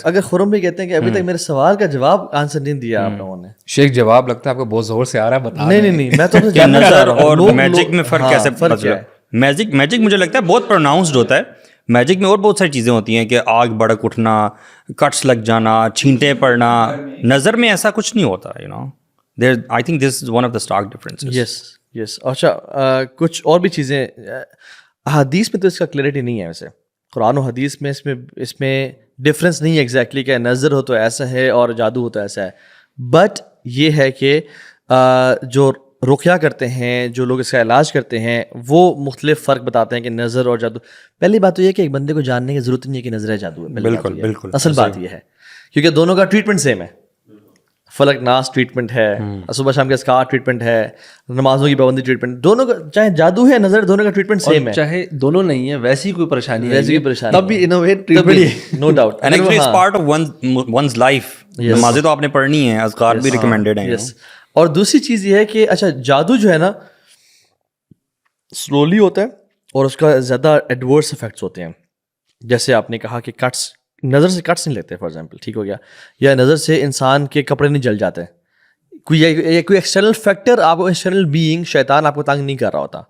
اگر خرم بھی کہتے ہیں کہ ابھی تک میرے سوال کا جواب آنسر نہیں دیا آپ لوگوں نے. شیخ جواب لگتا ہے آپ کو بہت زور سے آ رہا ہے, بتا. نہیں میں تو نظر اور میجک میں فرق کیسے پتہ چلا؟ میجک مجھے لگتا ہے بہت پروناؤنسڈ ہوتا ہے. میجک میں اور بہت ساری چیزیں ہوتی ہیں کہ آگ بڑک اٹھنا, کٹس لگ جانا, چھینٹیں پڑنا. نظر میں ایسا کچھ نہیں ہوتا, you know. I think this is one of the stark differences. Yes. اچھا کچھ اور بھی چیزیں حدیث میں تو اس کا کلیئرٹی نہیں ہے. ویسے قرآن و حدیث میں اس میں ڈفرینس نہیں ہے ایگزیکٹلی کہ نظر ہو تو ایسا ہے اور جادو ہو تو ایسا ہے. بٹ یہ ہے کہ جو رقیہ کرتے ہیں, جو لوگ اس کا علاج کرتے ہیں, وہ مختلف فرق بتاتے ہیں کہ نظر اور جادو. پہلی بات تو یہ کہ ایک بندے کو جاننے کی ضرورت نہیں ہے کہ نظر ہے جادو ہے. بالکل اصل بات یہ ہے کیونکہ دونوں کا ٹریٹمنٹ سیم ہے. فلک ناس ٹریٹمنٹ ہے, صبح شام کا اسکار ٹریٹمنٹ ہے, نمازوں کی پابندی ٹریٹمنٹ, دونوں کا چاہے جادو ہے نظر, دونوں کا ٹریٹمنٹ سیم ہے. چاہے دونوں نہیں ہے ویسی کوئی پریشانی ہے تب بھی innovate treatment, no doubt. And actually it's part of one's life. نمازیں تو آپ نے پڑھنی ہیں, اذکار بھی ریکمینڈیڈ ہیں. اور دوسری چیز یہ ہے کہ اچھا جادو جو ہے نا سلولی ہوتا ہے اور اس کا زیادہ ایڈورس افیکٹس ہوتے ہیں. جیسے آپ نے کہا کہ کٹس, نظر سے کٹس نہیں لیتے فار ایگزامپل, ٹھیک ہو گیا, یا نظر سے انسان کے کپڑے نہیں جل جاتے. کوئی ایکسٹرنل فیکٹر, آپ کو ایکسٹرنل بینگ شیطان آپ کو تنگ نہیں کر رہا ہوتا.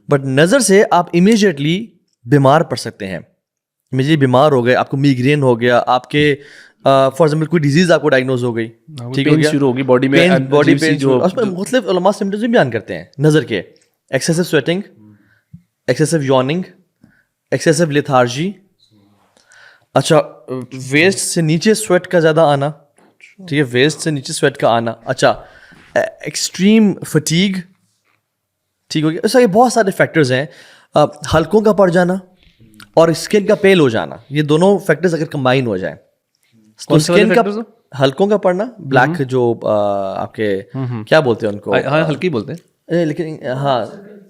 بٹ نظر سے آپ امیجیٹلی بیمار پڑ سکتے ہیں. امیجیٹلی بیمار ہو گئے, آپ کو میگرین ہو گیا, آپ کے فار ایگزامپل کوئی ڈیزیز آپ کو ڈائگنوز ہو گئی, ٹھیک ہو گیا, شروع ہوگی باڈی میں, باڈی پین. اس میں مختلف علماء سمپٹمز بھی بیان کرتے ہیں نظر کے. Excessive sweating, excessive yawning, excessive lethargy. اچھا ویسٹ سے نیچے سویٹ کا زیادہ آنا, ٹھیک ہے, ویسٹ سے نیچے سویٹ کا آنا. اچھا ایکسٹریم فٹیگ, ٹھیک ہو گیا. ایسا یہ بہت سارے فیکٹرز ہیں. حلقوں کا پڑ جانا اور اسکن کا پیل ہو جانا, یہ دونوں فیکٹرز اگر کمبائن ہو جائیں تو اسکن کا, حلقوں کا پڑنا, بلیک جو آپ کے کیا بولتے ہیں ان کو, ہاں ہلکی بولتے ہیں, لیکن ہاں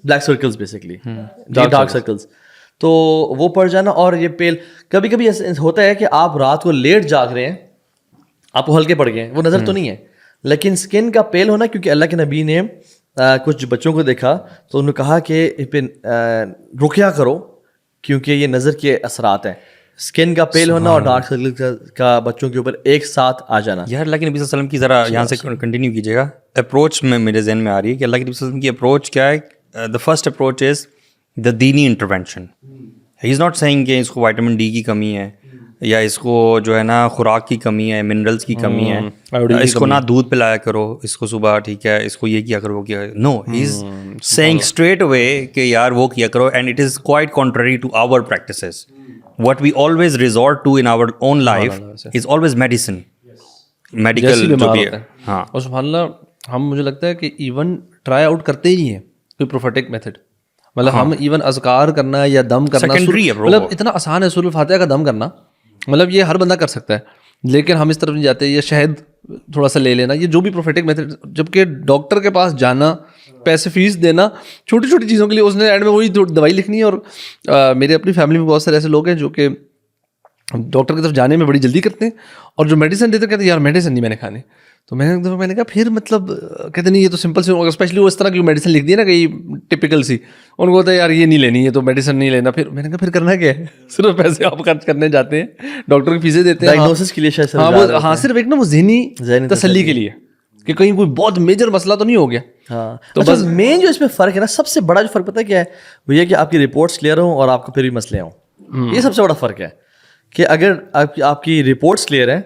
black circles basically, dark circles, تو وہ پڑ جانا. اور یہ پیل کبھی کبھی ایسا ہوتا ہے کہ آپ رات کو لیٹ جاگ رہے ہیں, آپ کو ہلکے پڑ گئے ہیں, وہ نظر تو نہیں ہے, لیکن اسکن کا پیل ہونا, کیونکہ اللہ کے نبی نے کچھ بچوں کو دیکھا تو انہوں نے کہا کہ رقیہ کرو کیونکہ یہ نظر کے اثرات ہیں. اسکن کا پیل ہونا اور ڈارک سرکل کا بچوں کے اوپر ایک ساتھ آ جانا. یار اللہ کے نبی صلی اللہ علیہ وسلم کی ذرا یہاں سے کنٹینیو کیجیے گا. اپروچ میں میرے ذہن میں آ رہی ہے کہ اللہ کے نبی صلی اللہ علیہ وسلم کی اپروچ کیا ہے. The first approach is the دینی intervention. He is not seeing کہ اس کو وائٹامن ڈی کی کمی ہے, یا اس کو جو ہے نا خوراک کی کمی ہے, منرلس کی کمی ہے, اس کو نہ دودھ پلایا کرو اس کو صبح, ٹھیک ہے, اس کو یہ کیا کرو وہ کیا. نو, ہی از سیئنگ اسٹریٹ اوے کہ یار وہ کیا کرو. And it is quite contrary to our practices. What we always resort to in our own life is always medicine. Medical جو بھی ہے. ہاں, اور سبحان اللہ ہم مجھے لگتا ہے کہ ایون ٹرائی آؤٹ کرتے ہی نہیں ہیں کوئی پروفیٹک میتھڈ. مطلب ہم ایون اذکار کرنا یا دم کرنا, مطلب اتنا آسان ہے سورۃ الفاتحہ کا دم کرنا, مطلب یہ ہر بندہ کر سکتا ہے, لیکن ہم اس طرف نہیں جاتے. یہ شہد تھوڑا سا لے لینا, یہ جو بھی پروفیٹک میتھڈ, جبکہ ڈاکٹر کے پاس جانا, پیسے فیس دینا چھوٹی چھوٹی چیزوں کے لیے, اس نے اینڈ میں وہی دوائی لکھنی ہے. اور میرے اپنی فیملی میں بہت سارے ایسے لوگ ہیں جو کہ ڈاکٹر کی طرف جانے میں بڑی جلدی کرتے ہیں, اور جو میڈیسن دیتے کہتے ہیں یار میڈیسن نہیں میں نے کھانی. تو میں نے کہا پھر مطلب کہتے نہیں, یہ تو سمپل سی, اسپیشلی وہ اس طرح کی میڈیسن لکھ دی ہے نا کہ ٹپکل سی, ان کو ہوتا ہے یار یہ نہیں لینی ہے تو میڈیسن نہیں لینا. پھر میں نے کہا پھر کرنا کیا ہے, صرف پیسے آپ خرچ کرنے جاتے ہیں, ڈاکٹر کی فیسیں دیتے ہیں ڈائگنوسس کے لیے, ہاں صرف ایک نا وہ ذہنی تسلی کے لیے کہ کہیں کوئی بہت میجر مسئلہ تو نہیں ہو گیا. ہاں, تو بس مین جو اس میں فرق ہے نا, سب سے بڑا جو فرق پتہ ہے کیا ہے, وہ یہ کہ آپ کی رپورٹس کلیئر ہوں اور آپ کو پھر بھی مسئلے ہوں. یہ سب سے بڑا فرق ہے کہ اگر آپ کی رپورٹس کلیئر ہیں,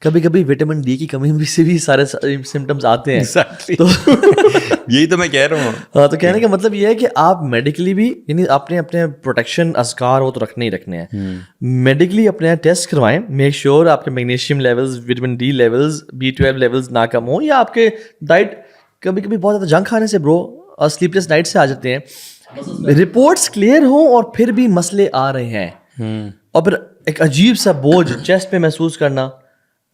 کبھی کبھی وٹامن ڈی کی کمی سے بھی سارے سمٹمز آتے ہیں. تو یہی تو میں کہہ رہا ہوں. ہاں, تو کہنے کا مطلب یہ ہے کہ آپ میڈیکلی بھی, یعنی آپ نے اپنے پروٹیکشن اذکار وہ تو رکھنے ہی رکھنے ہیں, میڈیکلی اپنے ٹیسٹ کروائیں, میک شیور آپ کے magnesium levels, vitamin D levels, B12 levels نہ کم ہوں, یا آپ کے ڈائٹ کبھی کبھی بہت زیادہ جنک کھانے سے برو اور سلیپلیس نائٹ سے آ جاتے ہیں. رپورٹس کلیئر ہوں اور پھر بھی مسئلے آ رہے ہیں, اور پھر ایک عجیب سا بوجھ چیسٹ پہ محسوس کرنا,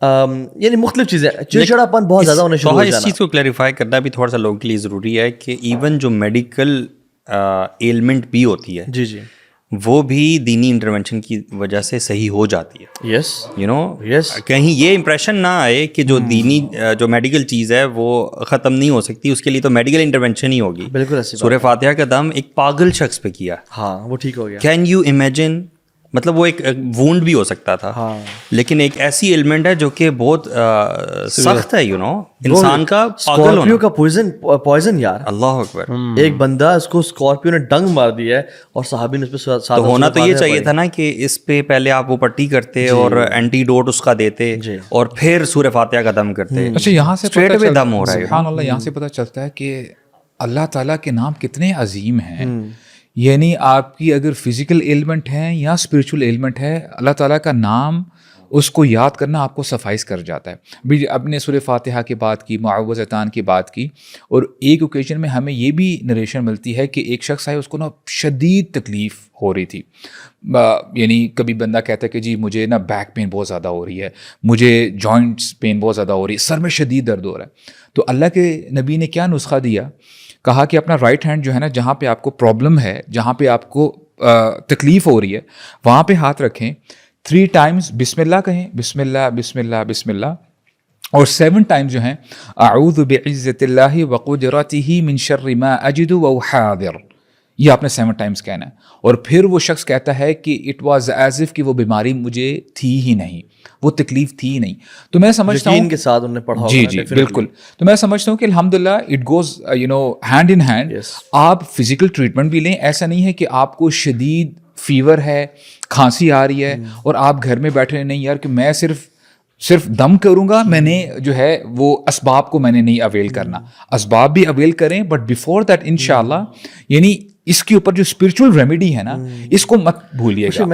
یعنی مختلف چیزیں, چڑچڑاپن بہت زیادہ ہونے شروع ہو جانا. اس چیز کو کلیریفائی کرنا بھی تھوڑا سا لوگوں کے لیے ضروری ہے کہ ایون جو میڈیکل ایلمنٹ بھی ہوتی ہے, جی جی, وہ بھی دینی انٹرونشن کی وجہ سے صحیح ہو جاتی ہے. یس, یو نو, کہیں یہ امپریشن نہ آئے کہ جو دینی جو میڈیکل چیز ہے وہ ختم نہیں ہو سکتی, اس کے لیے تو میڈیکل انٹرونشن ہی ہوگی. بالکل. سورہ فاتحہ کا دم ایک پاگل شخص پہ کیا, ہاں وہ ٹھیک ہو گیا. کین یو امیجن, مطلب وہ ایک وونڈ بھی ہو سکتا تھا, لیکن ایک ایسی ایلمنٹ ہے جو کہ بہت سخت ہے, یو نو, انسان کا پاگل ہونا. کا پوائزن یار, اللہ اکبر. ایک بندہ اس کو اسکارپیو نے ڈنگ مار دیا ہے اور صحابی نے اس پہ تو ہونا تو یہ چاہیے تھا نا کہ اس پہ پہلے آپ وہ پٹی کرتے اور اینٹی ڈوٹ اس کا دیتے اور پھر سورہ فاتحہ کا دم کرتے. اچھا, یہاں سے اسٹریٹ اوے دم ہو رہا ہے. سبحان اللہ, یہاں سے پتہ چلتا ہے کہ اللہ تعالیٰ کے نام کتنے عظیم ہیں. یعنی آپ کی اگر فزیکل ایلمنٹ ہے یا اسپریچول ایلمنٹ ہے, اللہ تعالیٰ کا نام اس کو یاد کرنا آپ کو سفائز کر جاتا ہے. بھی اپنے سورہ فاتحہ کی بات کی, معوذتان کی بات کی, اور ایک اوکیجن میں ہمیں یہ بھی نریشن ملتی ہے کہ ایک شخص آئے, اس کو نا شدید تکلیف ہو رہی تھی. یعنی کبھی بندہ کہتا ہے کہ جی مجھے نا بیک پین بہت زیادہ ہو رہی ہے, مجھے جوائنٹس پین بہت زیادہ ہو رہی ہے, سر میں شدید درد ہو رہا ہے. تو اللہ کے نبی نے کیا نسخہ دیا, کہا کہ اپنا رائٹ ہینڈ جو ہے نا, جہاں پہ آپ کو پرابلم ہے, جہاں پہ آپ کو تکلیف ہو رہی ہے, وہاں پہ ہاتھ رکھیں, 3 times بسم اللہ کہیں, بسم اللہ بسم اللہ بسم اللہ, اور 7 times جو ہیں اعوذ بعزت اللہ وقدرتہ من شر ما اجد واحاذر, یہ آپ نے 7 times کہنا ہے. اور پھر وہ شخص کہتا ہے کہ اٹ واز ایز اف کہ وہ بیماری مجھے تھی ہی نہیں, وہ تکلیف تھی ہی نہیں. تو میں سمجھتا ہوں کے ساتھ انہوں نے پڑھا, جی جی بالکل, تو میں سمجھتا ہوں کہ الحمدللہ it goes you know hand in hand. آپ فزیکل ٹریٹمنٹ بھی لیں, ایسا نہیں ہے کہ آپ کو شدید فیور ہے, کھانسی آ رہی ہے اور آپ گھر میں بیٹھے نہیں یار کہ میں صرف دم کروں گا, میں نے جو ہے وہ اسباب کو میں نے نہیں اویل کرنا. اسباب بھی اویل کریں, بٹ بیفور دیٹ انشاءاللہ یعنی اس کے اوپر جو اسپرچول ریمیڈی ہے نا, اس کو مت بھولیے گا.